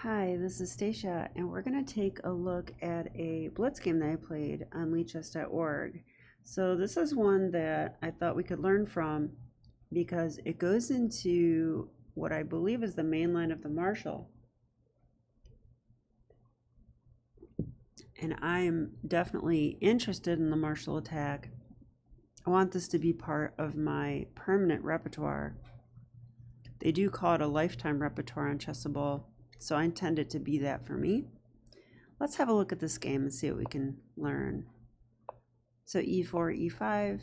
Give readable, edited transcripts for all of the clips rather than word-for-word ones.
Hi, this is Stacia, and we're going to take a look at a blitz game that I played on leechess.org. So this is one that I thought we could learn from because it goes into what I believe is the main line of the Marshall. And I'm definitely interested in the Marshall attack. I want this to be part of my permanent repertoire. They do call it a lifetime repertoire on Chessable, so I intend it to be that for me. Let's have a look at this game and see what we can learn. So e4, e5,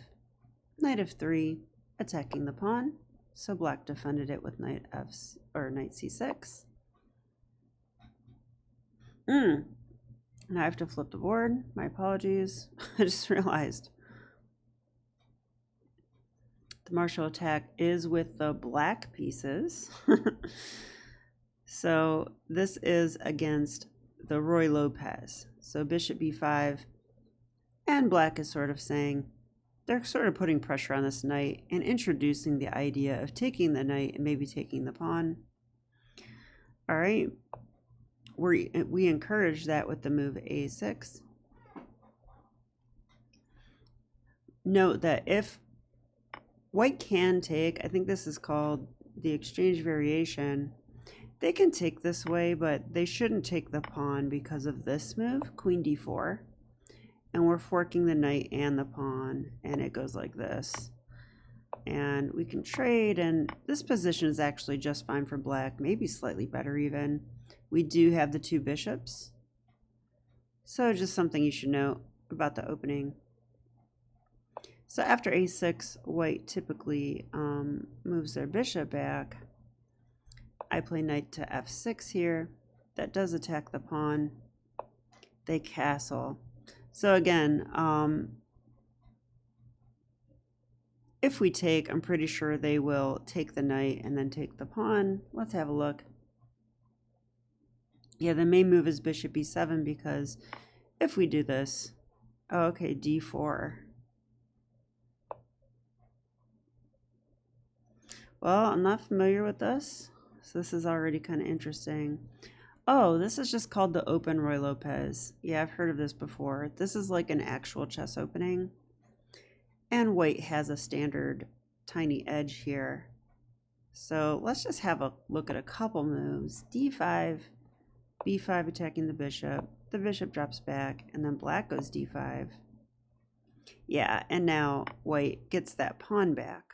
knight f3, attacking the pawn. So black defended it with knight c6. Now I have to flip the board. My apologies. I just realized. The Marshall attack is with the black pieces. So this is against the Roy Lopez. So bishop b5, and black is sort of saying, they're sort of putting pressure on this knight and introducing the idea of taking the knight and maybe taking the pawn. All right, we encourage that with the move a6. Note that if white can take, I think this is called the exchange variation, they can take this way, but they shouldn't take the pawn because of this move, queen d4. And we're forking the knight and the pawn, and it goes like this. And we can trade, and this position is actually just fine for black, maybe slightly better even. We do have the two bishops. So just something you should know about the opening. So after a6, white typically moves their bishop back. I play knight to f6 here. That does attack the pawn. They castle. So again, if we take, I'm pretty sure they will take the knight and then take the pawn. Let's have a look. Yeah, the main move is bishop e7 because if we do this, oh, okay, d4. Well, I'm not familiar with this, so this is already kind of interesting. Oh, this is just called the Open Roy Lopez. Yeah, I've heard of this before. This is like an actual chess opening. And white has a standard tiny edge here. So let's just have a look at a couple moves. d5, b5 attacking the bishop. The bishop drops back, and then black goes d5. Yeah, and now white gets that pawn back.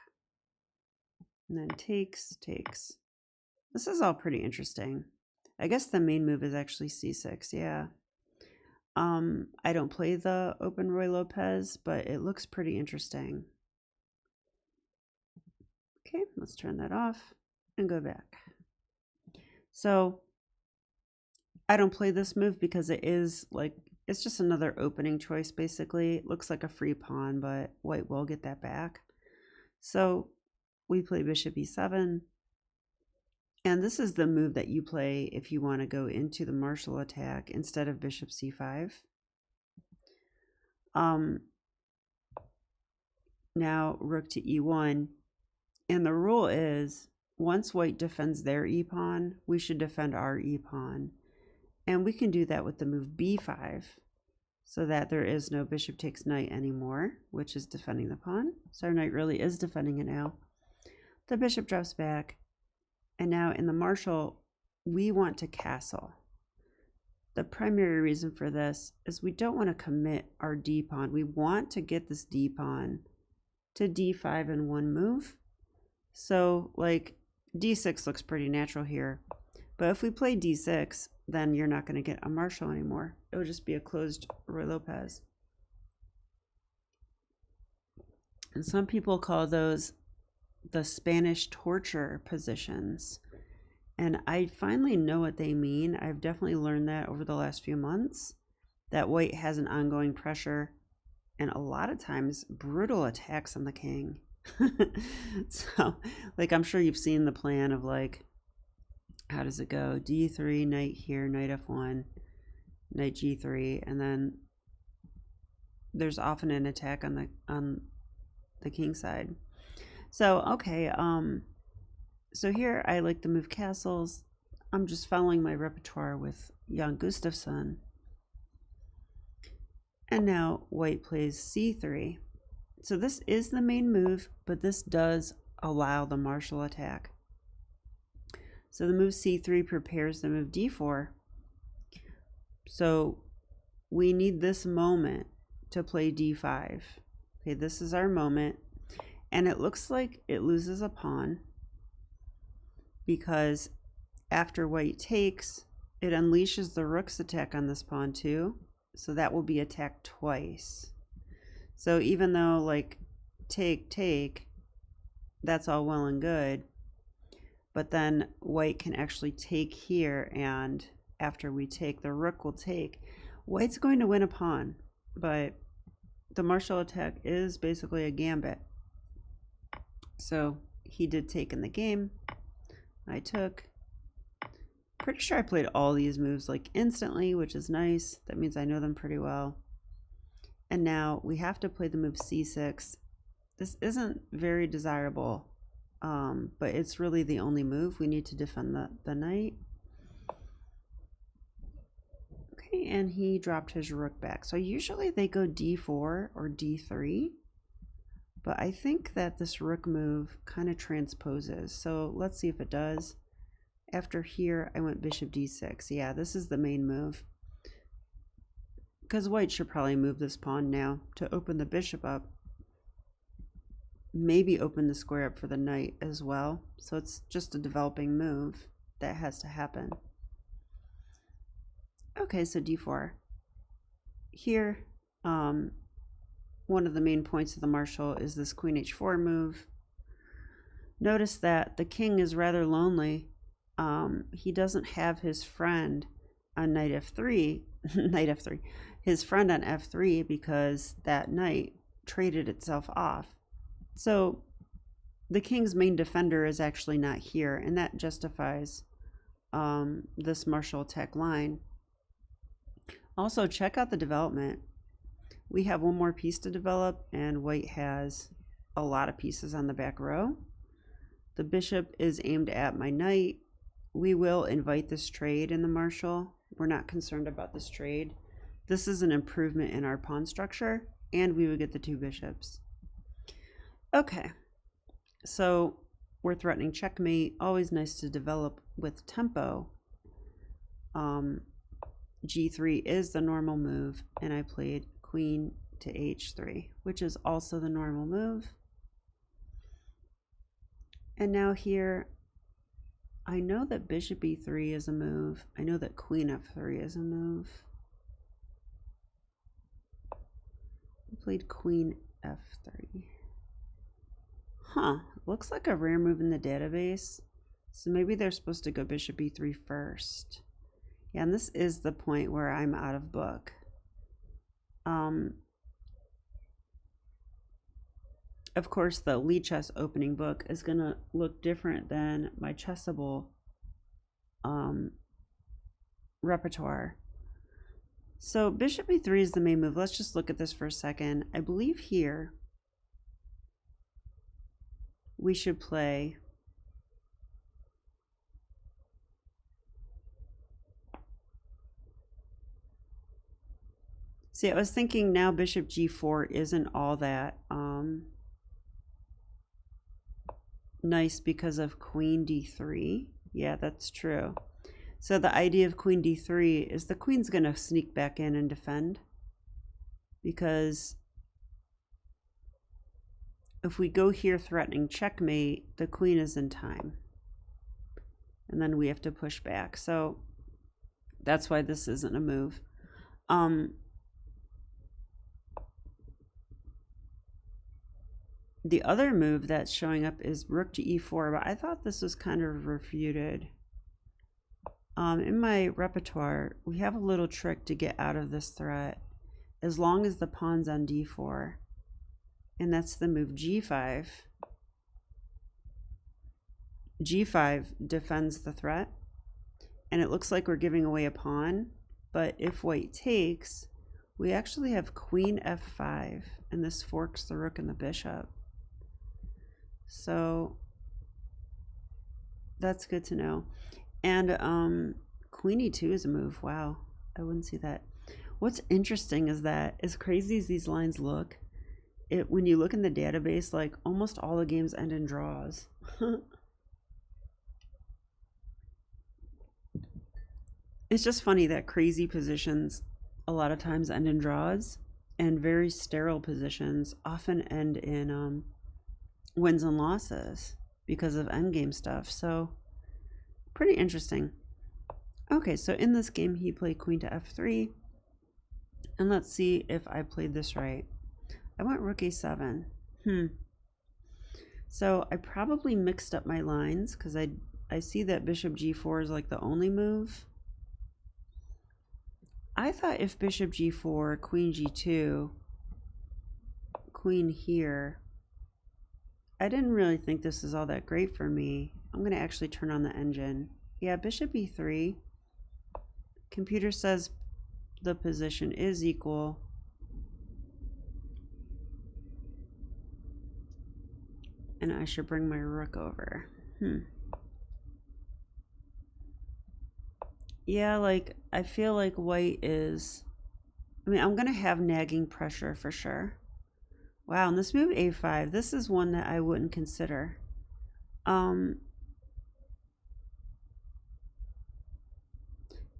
And then takes. This is all pretty interesting. I guess the main move is actually c6, yeah. I don't play the Open Roy Lopez, but it looks pretty interesting. Okay, let's turn that off and go back. So I don't play this move because it is like, it's just another opening choice basically. It looks like a free pawn, but white will get that back. So we play bishop e7. And this is the move that you play if you want to go into the Marshall attack instead of bishop c5. Now rook to e1. And the rule is once white defends their e-pawn, we should defend our e-pawn. And we can do that with the move b5 so that there is no bishop takes knight anymore, which is defending the pawn. So our knight really is defending it now. The bishop drops back. And now in the Marshall, we want to castle. The primary reason for this is we don't want to commit our d-pawn. We want to get this d-pawn to d5 in one move. So like d6 looks pretty natural here. But if we play d6, then you're not going to get a Marshall anymore. It would just be a closed Roy Lopez. And some people call those the Spanish torture positions. And I finally know what they mean. I've definitely learned that over the last few months, that white has an ongoing pressure and a lot of times brutal attacks on the king. So like, I'm sure you've seen the plan of like, how does it go? d3, knight here, knight f1, knight g3, and then there's often an attack on the king side. So okay, so here I like to move castles. I'm just following my repertoire with Jan Gustafsson. And now white plays c3. So this is the main move, but this does allow the martial attack. So the move c3 prepares the move d4. So we need this moment to play d5. Okay, this is our moment. And it looks like it loses a pawn because after white takes, it unleashes the rook's attack on this pawn too. So that will be attacked twice. So even though like take, that's all well and good, but then white can actually take here, and after we take, the rook will take. White's going to win a pawn, but the martial attack is basically a gambit. So he did take in the game. I took. Pretty sure I played all these moves like instantly, which is nice. That means I know them pretty well. And now we have to play the move c6. This isn't very desirable, but it's really the only move. We need to defend the knight. Okay, and he dropped his rook back. So usually they go d4 or d3, but I think that this rook move kind of transposes. So let's see if it does. After here, I went bishop d6. Yeah, this is the main move. Because white should probably move this pawn now to open the bishop up. Maybe open the square up for the knight as well. So it's just a developing move that has to happen. Okay, so d4. Here, one of the main points of the martial is this queen h4 move. Notice that the king is rather lonely. He doesn't have his friend on knight f3, his friend on f3, because that knight traded itself off. So the king's main defender is actually not here, and that justifies this martial attack line. Also, check out the development. We have one more piece to develop, and white has a lot of pieces on the back row. The bishop is aimed at my knight. We will invite this trade in the martial. We're not concerned about this trade. This is an improvement in our pawn structure, and we would get the two bishops. Okay, so we're threatening checkmate. Always nice to develop with tempo. G3 is the normal move, and I played queen to h3, which is also the normal move. And now here, I know that bishop e3 is a move. I know that queen f3 is a move. I played queen f3. Huh, looks like a rare move in the database. So maybe they're supposed to go bishop e3 first. Yeah, and this is the point where I'm out of book. Of course, the Lichess opening book is going to look different than my Chessable repertoire. So bishop e3 is the main move. Let's just look at this for a second. I believe here we should play I was thinking now bishop g4 isn't all that nice because of queen d3. Yeah, that's true. So the idea of queen d3 is the queen's going to sneak back in and defend, because if we go here threatening checkmate, the queen is in time, and then we have to push back. So that's why this isn't a move. The other move that's showing up is rook to e4, but I thought this was kind of refuted. In my repertoire, we have a little trick to get out of this threat as long as the pawn's on d4, and that's the move g5. G5 defends the threat, and it looks like we're giving away a pawn, but if white takes, we actually have queen f5, and this forks the rook and the bishop. So that's good to know. And queen e2 is a move. Wow, I wouldn't see that. What's interesting is that, as crazy as these lines look, when you look in the database, like almost all the games end in draws. It's just funny that crazy positions a lot of times end in draws, and very sterile positions often end in wins and losses because of endgame stuff. So pretty interesting. Okay, so in this game he played queen to f3, and let's see if I played this right. I went rook a7. So I probably mixed up my lines because I see that bishop g4 is like the only move. I thought if bishop g4, queen g2, queen here, I didn't really think this is all that great for me. I'm going to actually turn on the engine. Yeah, bishop e3. Computer says the position is equal. And I should bring my rook over. Yeah, like, I feel like white is... I mean, I'm going to have nagging pressure for sure. Wow, and this move a5, this is one that I wouldn't consider.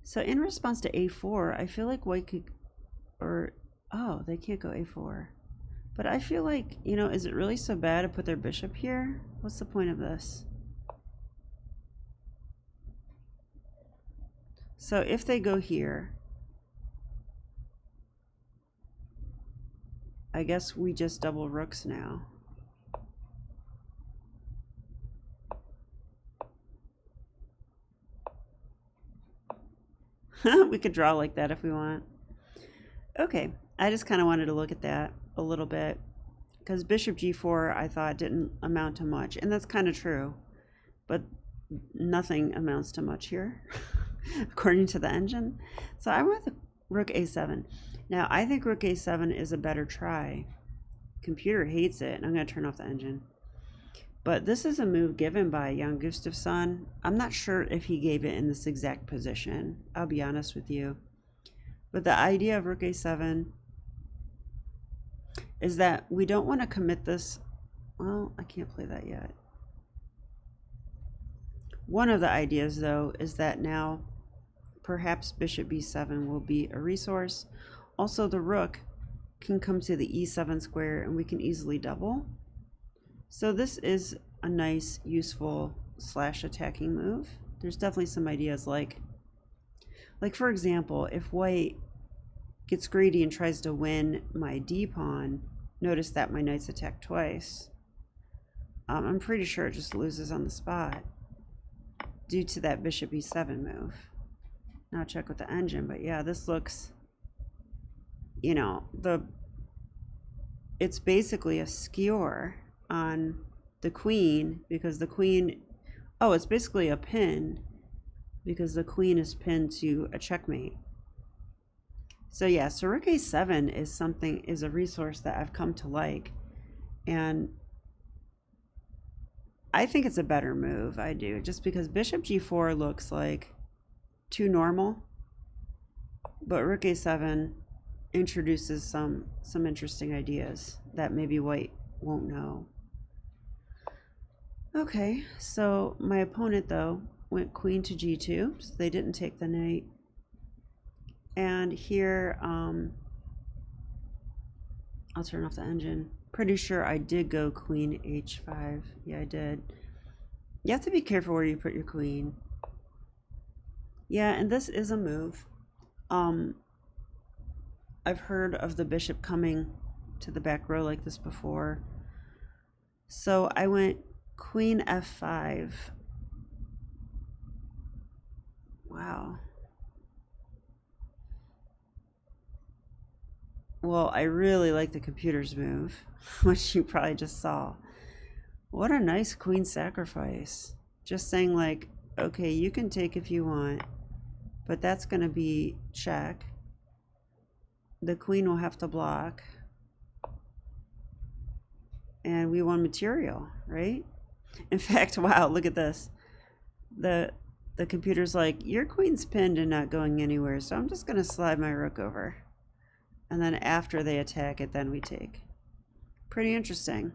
So in response to a4, I feel like white could... oh, they can't go a4. But I feel like, you know, is it really so bad to put their bishop here? What's the point of this? So if they go here, I guess we just double rooks now. We could draw like that if we want. Okay, I just kind of wanted to look at that a little bit because bishop g4 I thought didn't amount to much, and that's kind of true, but nothing amounts to much here according to the engine. So I went with rook a7. Now I think rook a7 is a better try. Computer hates it, and I'm going to turn off the engine. But this is a move given by Jan Gustafsson. I'm not sure if he gave it in this exact position, I'll be honest with you. But the idea of rook a7 is that we don't want to commit this. Well, I can't play that yet. One of the ideas, though, is that now perhaps bishop b7 will be a resource. Also, the rook can come to the e7 square, and we can easily double. So this is a nice, useful slash attacking move. There's definitely some ideas like for example, if white gets greedy and tries to win my d pawn, notice that my knight's attacked twice. I'm pretty sure it just loses on the spot due to that bishop e7 move. Now check with the engine, but yeah, this looks, you know, it's basically a skewer on the queen because the queen, oh, it's basically a pin because the queen is pinned to a checkmate. So yeah, so rook a7 is a resource that I've come to like, and I think it's a better move. I do, just because bishop g4 looks like too normal, but rook a7 introduces some interesting ideas that maybe white won't know. Okay, so my opponent though went queen to g2, so they didn't take the knight. And here, I'll turn off the engine. Pretty sure I did go queen h5. Yeah, I did. You have to be careful where you put your queen. Yeah, and this is a move. I've heard of the bishop coming to the back row like this before. So I went queen f5. Wow. Well, I really like the computer's move, which you probably just saw. What a nice queen sacrifice. Just saying like, okay, you can take if you want, but that's going to be check. The queen will have to block. And we won material, right? In fact, wow, look at this. The the computer's like, your queen's pinned and not going anywhere, so I'm just going to slide my rook over. And then after they attack it, then we take. Pretty interesting.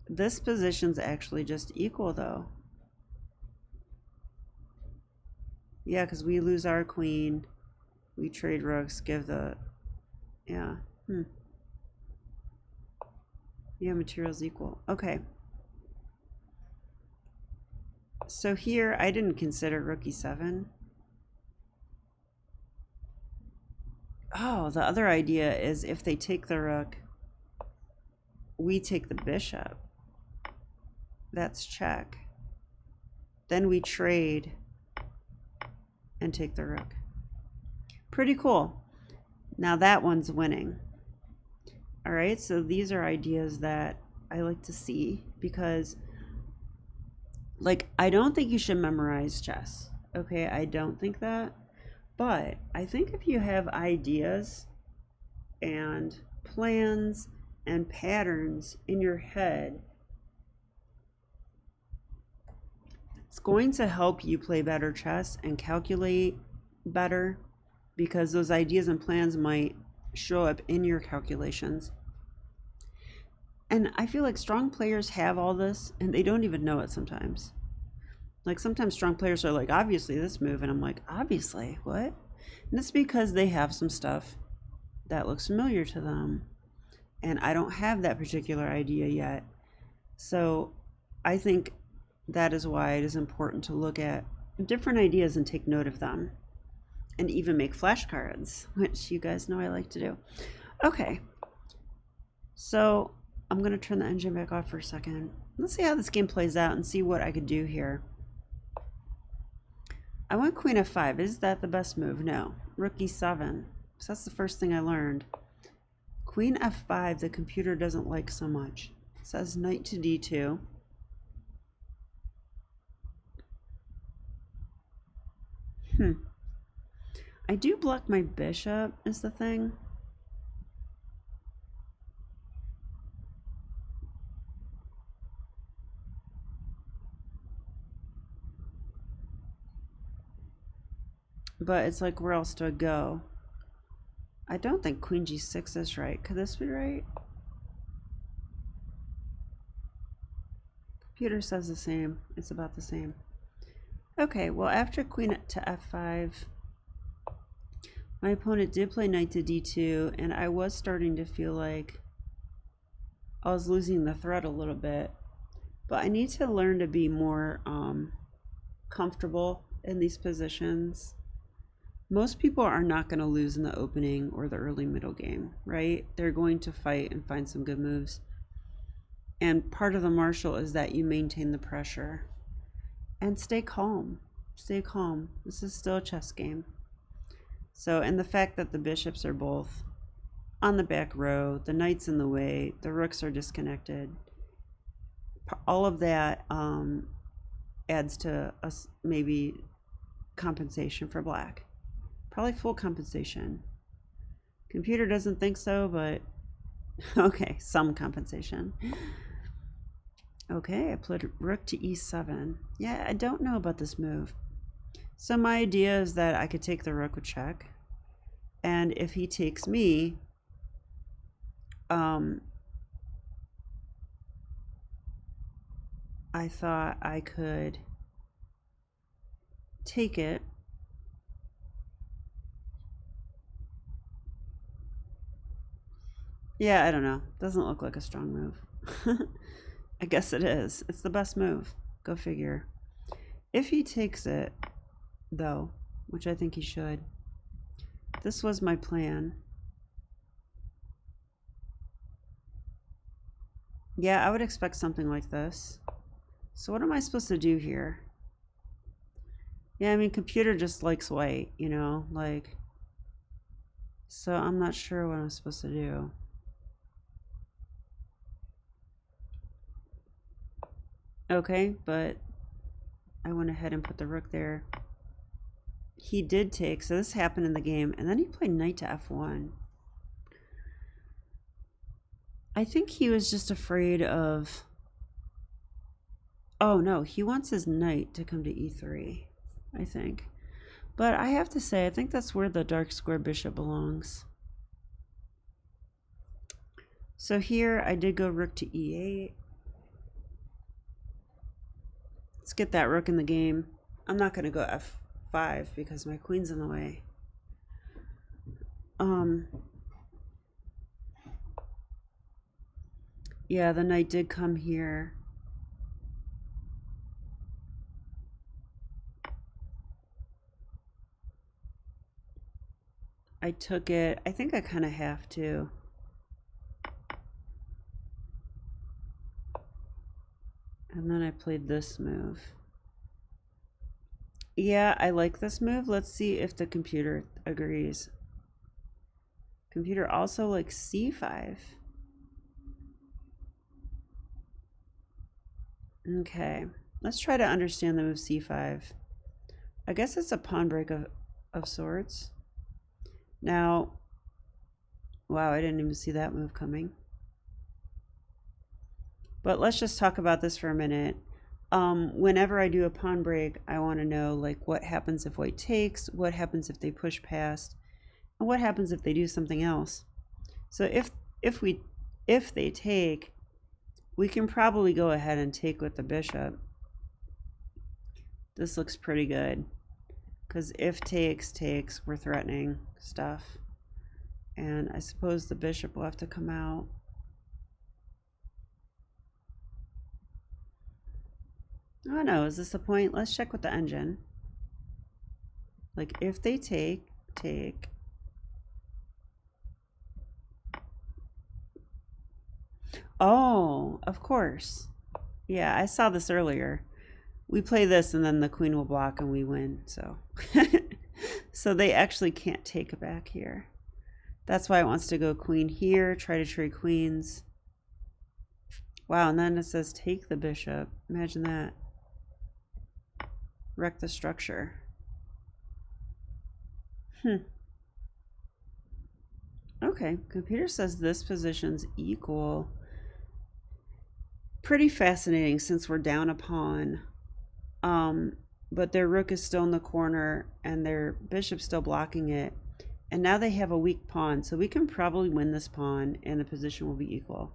This position's actually just equal, though. Yeah, because we lose our queen. We trade rooks, give the... Yeah. Yeah, material's equal. Okay. So here, I didn't consider rook e7. Oh, the other idea is if they take the rook, we take the bishop. That's check. Then we trade and take the rook. Pretty cool. Now that one's winning. All right, so these are ideas that I like to see because, like, I don't think you should memorize chess. Okay, I don't think that. But I think if you have ideas and plans and patterns in your head, it's going to help you play better chess and calculate better, because those ideas and plans might show up in your calculations. And I feel like strong players have all this and they don't even know it sometimes. Like sometimes strong players are like, obviously this move, and I'm like, obviously, what? And it's because they have some stuff that looks familiar to them. And I don't have that particular idea yet. So I think that is why it is important to look at different ideas and take note of them. And even make flashcards, which you guys know I like to do. Okay. So I'm going to turn the engine back off for a second. Let's see how this game plays out and see what I could do here. I went queen f5. Is that the best move? No. Rook e7. So that's the first thing I learned. Queen f5, the computer doesn't like so much. It says knight to d2. I do block my bishop, is the thing. But it's like, where else do I go? I don't think queen g6 is right. Could this be right? Computer says the same. It's about the same. Okay, well, after queen to f5, my opponent did play knight to d2, and I was starting to feel like I was losing the thread a little bit. But I need to learn to be more comfortable in these positions. Most people are not going to lose in the opening or the early middle game, right? They're going to fight and find some good moves. And part of the martial is that you maintain the pressure and stay calm. Stay calm. This is still a chess game. So, and the fact that the bishops are both on the back row, the knight's in the way, the rooks are disconnected, all of that adds to us maybe compensation for black. Probably full compensation. Computer doesn't think so, but okay, some compensation. Okay, I played rook to e7. Yeah, I don't know about this move. So my idea is that I could take the rook with check. And if he takes me, I thought I could take it. Yeah, I don't know. Doesn't look like a strong move. I guess it is. It's the best move. Go figure. If he takes it, though, which I think he should, this was my plan. Yeah, I would expect something like this. So what am I supposed to do here? Yeah, I mean, computer just likes white, you know, like, so I'm not sure what I'm supposed to do. Okay, but I went ahead and put the rook there. He did take, so this happened in the game, and then he played knight to f1. I think he was just afraid of... Oh no, he wants his knight to come to e3. I think. But I have to say, I think that's where the dark square bishop belongs. So here I did go rook to e8. Let's get that rook in the game. I'm not going to go f5 because my queen's in the way. Yeah, the knight did come here. I took it. I think I kind of have to. And then I played this move. Yeah, I like this move. Let's see if the computer agrees. Computer also likes c5. Okay, let's try to understand the move c5. I guess it's a pawn break of sorts. Now, wow, I didn't even see that move coming. But let's just talk about this for a minute. Whenever I do a pawn break, I want to know like what happens if white takes, what happens if they push past, and what happens if they do something else. So if they take, we can probably go ahead and take with the bishop. This looks pretty good because if takes, we're threatening stuff. And I suppose the bishop will have to come out. Oh no, is this the point? Let's check with the engine. Like if they take. Oh, of course. Yeah, I saw this earlier. We play this and then the queen will block and we win, so. So they actually can't take it back here. That's why it wants to go queen here, try to trade queens. Wow, and then it says take the bishop. Imagine that. Wreck the structure. Okay, computer says this position's equal. Pretty fascinating since we're down a pawn. But their rook is still in the corner and their bishop's still blocking it. And now they have a weak pawn, so we can probably win this pawn and the position will be equal.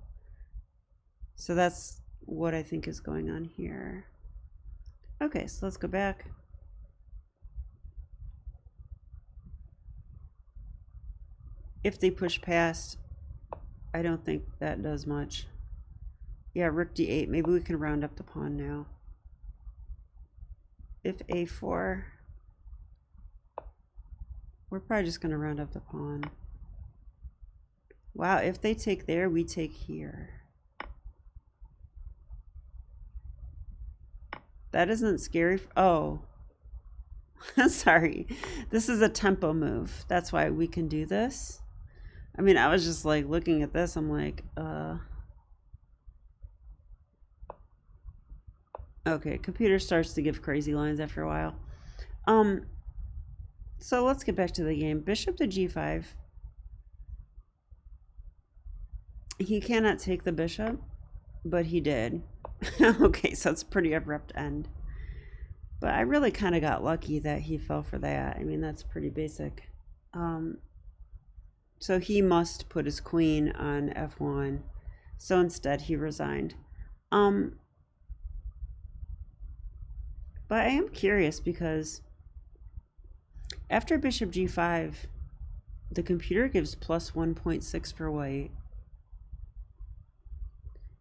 So that's what I think is going on here. Okay, so let's go back. If they push past, I don't think that does much. Yeah, rook d8. Maybe we can round up the pawn now. If a4, we're probably just going to round up the pawn. Wow, if they take there, we take here. That isn't scary. Oh, sorry. This is a tempo move. That's why we can do this. I mean, I was just like looking at this. I'm like, okay, computer starts to give crazy lines after a while. So let's get back to the game. Bishop to g5. He cannot take the bishop, but he did. Okay, so it's a pretty abrupt end. But I really kind of got lucky that he fell for that. I mean, that's pretty basic. So he must put his queen on f1. So instead he resigned. But I am curious because after bishop g5, the computer gives plus 1.6 for white.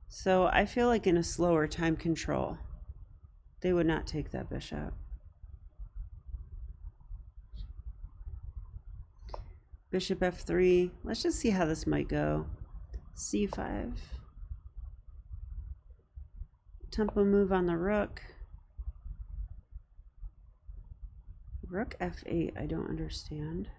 So I feel like in a slower time control, they would not take that bishop. Bishop f3. Let's just see how this might go. c5. Tempo move on the rook. Rook f8, I don't understand.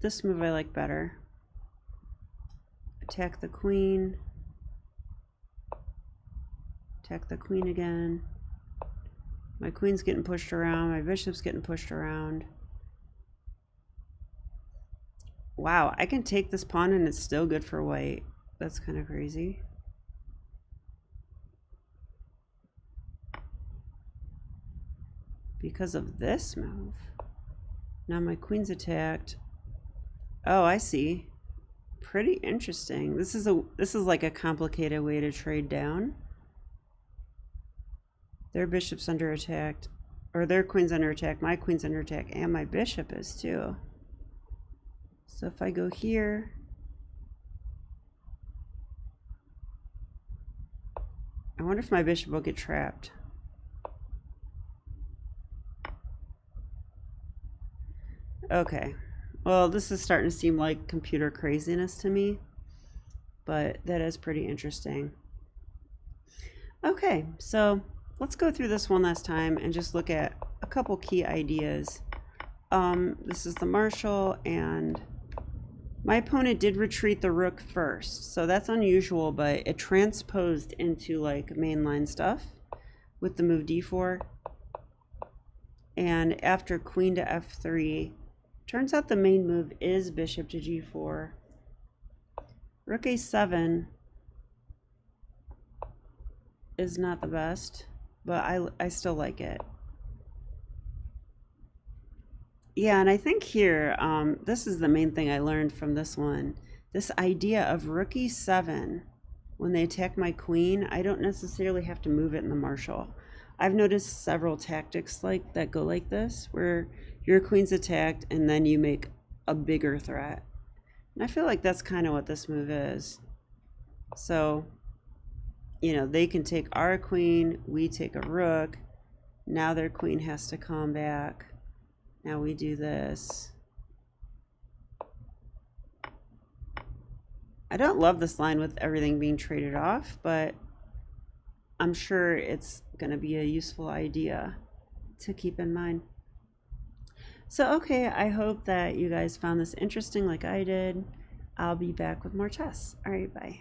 This move I like better. Attack the queen. Attack the queen again. My queen's getting pushed around. My bishop's getting pushed around. Wow, I can take this pawn and it's still good for white. That's kind of crazy. Because of this move. Now my queen's attacked. Oh, I see. Pretty interesting. This is like a complicated way to trade down. Their bishop's under attack, or their queen's under attack, my queen's under attack, and my bishop is too. So if I go here, I wonder if my bishop will get trapped. Okay, well, this is starting to seem like computer craziness to me, but that is pretty interesting. Okay, so let's go through this one last time and just look at a couple key ideas. This is the marshal, and my opponent did retreat the rook first, so that's unusual, but it transposed into like mainline stuff with the move d4. And after queen to f3, turns out the main move is bishop to g4. Rook a7 is not the best, but I still like it. Yeah, and I think here, this is the main thing I learned from this one. This idea of rook e7, when they attack my queen, I don't necessarily have to move it in the marshal. I've noticed several tactics like that go like this, where your queen's attacked and then you make a bigger threat. And I feel like that's kind of what this move is. So, you know, they can take our queen, we take a rook, now their queen has to come back. Now we do this. I don't love this line with everything being traded off, but I'm sure it's going to be a useful idea to keep in mind. So, okay, I hope that you guys found this interesting like I did. I'll be back with more chess. All right, bye.